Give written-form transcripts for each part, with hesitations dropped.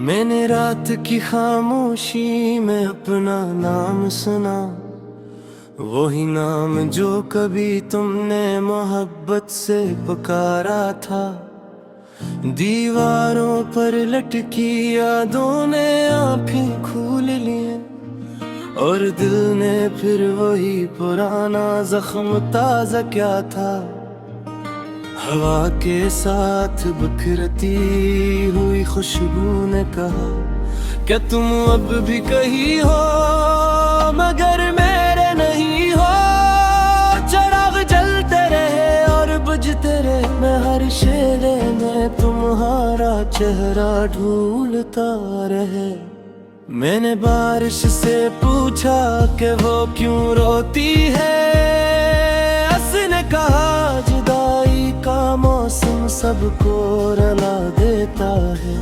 मैंने रात की खामोशी में अपना नाम सुना, वही नाम जो कभी तुमने मोहब्बत से पुकारा था। दीवारों पर लटकी यादों ने आँखें खोल लिए और दिल ने फिर वही पुराना जख्म ताज़ा क्या था। हवा के साथ बिखरती हुई खुशबू ने कहा, क्या तुम अब भी कहीं हो मगर मेरे नहीं हो। चिराग जलते रहे और बुझते रहे, मैं हर शेरे में तुम्हारा चेहरा ढूंढता रहे। मैंने बारिश से पूछा कि वो क्यों रोती है, उसने कहा जुदाई का मौसम सबको रुला देता है।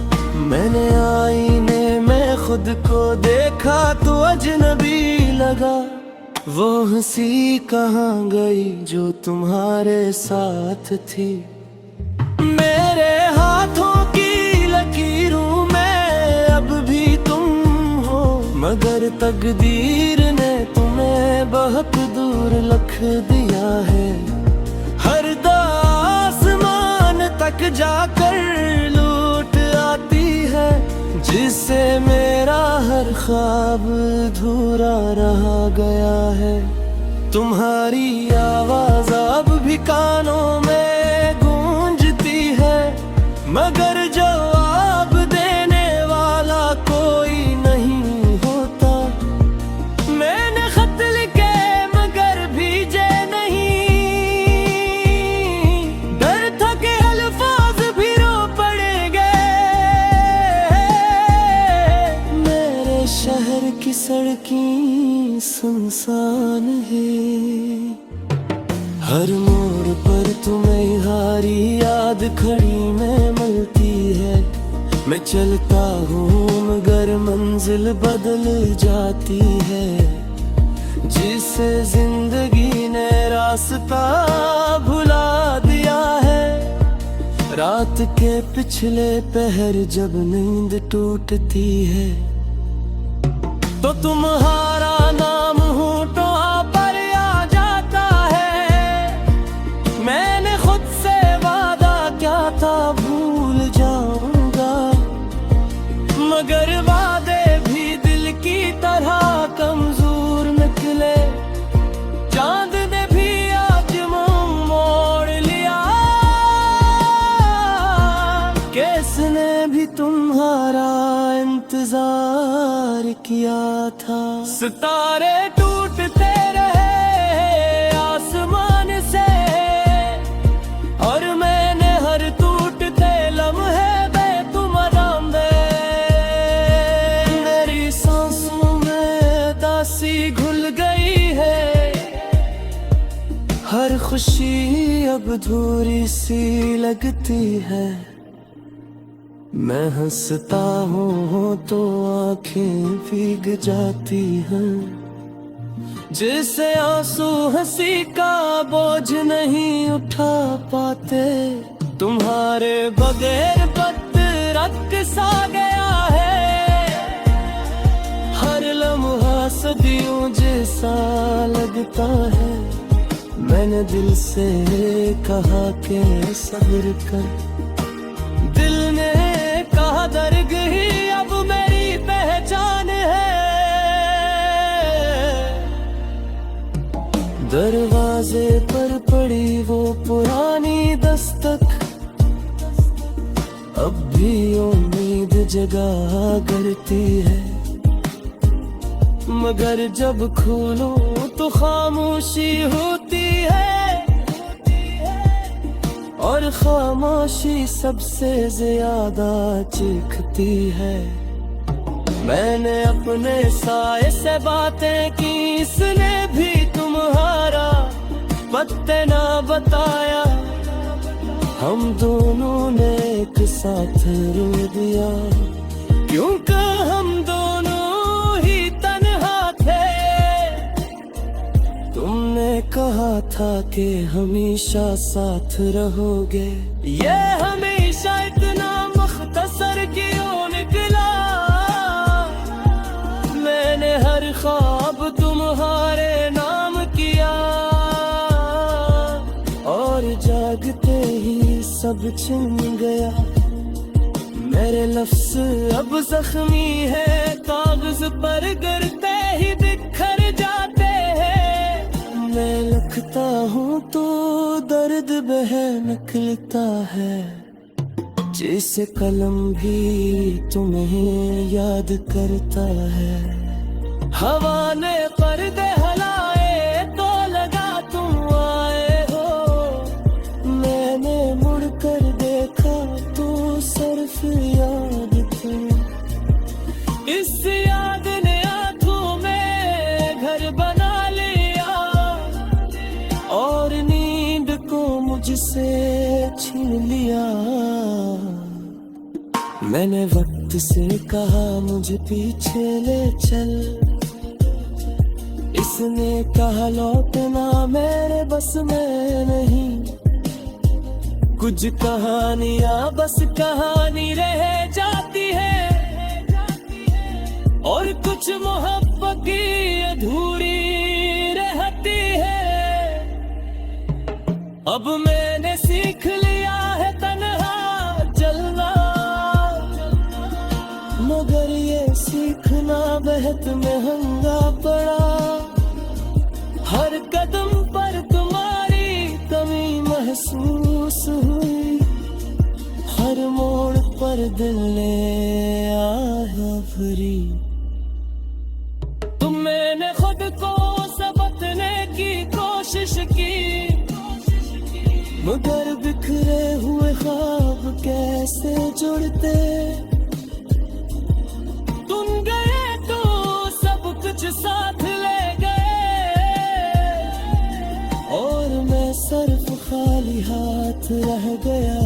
मैंने आईने में खुद को देखा तो अजनबी लगा, वो हंसी कहाँ गई जो तुम्हारे साथ थी। मेरे हाथों की लकीरों में अब भी तुम हो, मगर तकदीर ने तुम्हें बहुत दूर रख दिया है। हर आसमान तक जाकर लूट आती है, जिससे मेरा हर ख्वाब अधूरा रह गया है। तुम्हारी आवाज अब भी कानों में गूंजती है, मगर जवाब देने वाला कोई नहीं होता। मैंने खत लिखे मगर भेजे नहीं, डर था कि अल्फाज भी रो पड़ेंगे। मेरे शहर की सड़कें सुनसान है, हर मोड़ पर तुम्हें हारी याद खड़ी में मिलती है। मैं चलता हूँ मगर मंजिल बदल जाती है, जिसे जिंदगी ने रास्ता भुला दिया है। रात के पिछले पहर जब नींद टूटती है, तो तुम्हारा नाम होठों पर आ जाता है। मैंने खुद से वादा क्या था भूल जाऊंगा, मगर वादे भी दिल की तरह कमजोर निकले। चांद ने भी आज मुंह मोड़ लिया, किसने भी तुम्हारा इंतजार किया था। सितारे टूटते रहे आसमान से, और मैंने हर टूटते लम्हे बेतुम आराम दे। मेरी सांसों में दासी घुल गई है, हर खुशी अब अधूरी सी लगती है। मैं हंसता हूँ तो आंखें भीग जाती हैं, जिससे आंसू हंसी का बोझ नहीं उठा पाते। तुम्हारे बगैर पत्थर सा गया है, हर लम्हा सदियों जैसा लगता है। मैंने दिल से कहा कि सब्र कर, दिल ने कहा दर्द ही अब मेरी पहचान है। दरवाजे पर पड़ी वो पुरानी दस्तक, अब भी उम्मीद जगा करती है। मगर जब खोलो तो खामोशी होती है, और खामोशी सबसे ज्यादा चीखती है। मैंने अपने साए से बातें की, इसने भी तुम्हारा पत्ते ना बताया। हम दोनों ने एक साथ रो दिया, क्योंकि हम दोनों ही तन्हा थे। तुमने कहा था कि हमेशा साथ रहोगे, ये हमेशा इतना मुख्तसर क्यों निकला। हर ख्वाब तुम्हारे नाम किया, और जागते ही सब छिन गया। मेरे लफ्ज़ अब जख्मी है, कागज पर गिरते ही बिखर जाते हैं। मैं लिखता हूँ तो दर्द बह निकलता है, जैसे कलम भी तुम्हें याद करता है। हवा ने पर्दे हलाए तो लगा तुम आए हो, मैंने मुड़ कर देखा तो सिर्फ याद थी। इस याद ने आंखों में घर बना लिया, और नींद को मुझसे छीन लिया। मैंने वक्त से कहा मुझे पीछे ले चल, इसने कहा लौटना मेरे बस में नहीं। कुछ कहानियां बस कहानी रह जाती है, और कुछ मोहब्बत की अधूरी रहती है। अब मैंने सीख लिया है तन्हा चलना, मगर ये सीखना बेहद महंगा पड़ा। हर कदम पर तुम्हारी कमी महसूस हुई, हर मोड़ पर दिल ने आया भरी। तुम मैंने खुद को सबकने की कोशिश की, मगर बिखरे हुए ख्वाब कैसे जुड़ते। तुम गए तो सब कुछ साथ ले गए, और मैं सिर्फ खाली हाथ रह गया।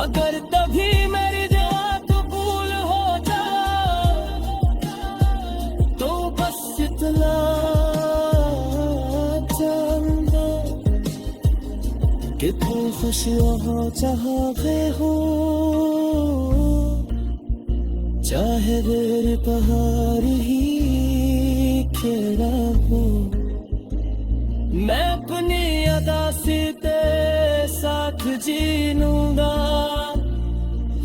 अगर तभी मेरी दुआ कबूल हो जाए, तो बस इतना जान दो कि तुम खुश हो जहाँ पे हो, चाहे मेरे पहाड़ ही खेड़ा हो। मैं अपनी अदा से तेरे साथ जी लूंगा,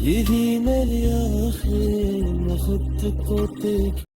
यही मेरी आखिरी खुद को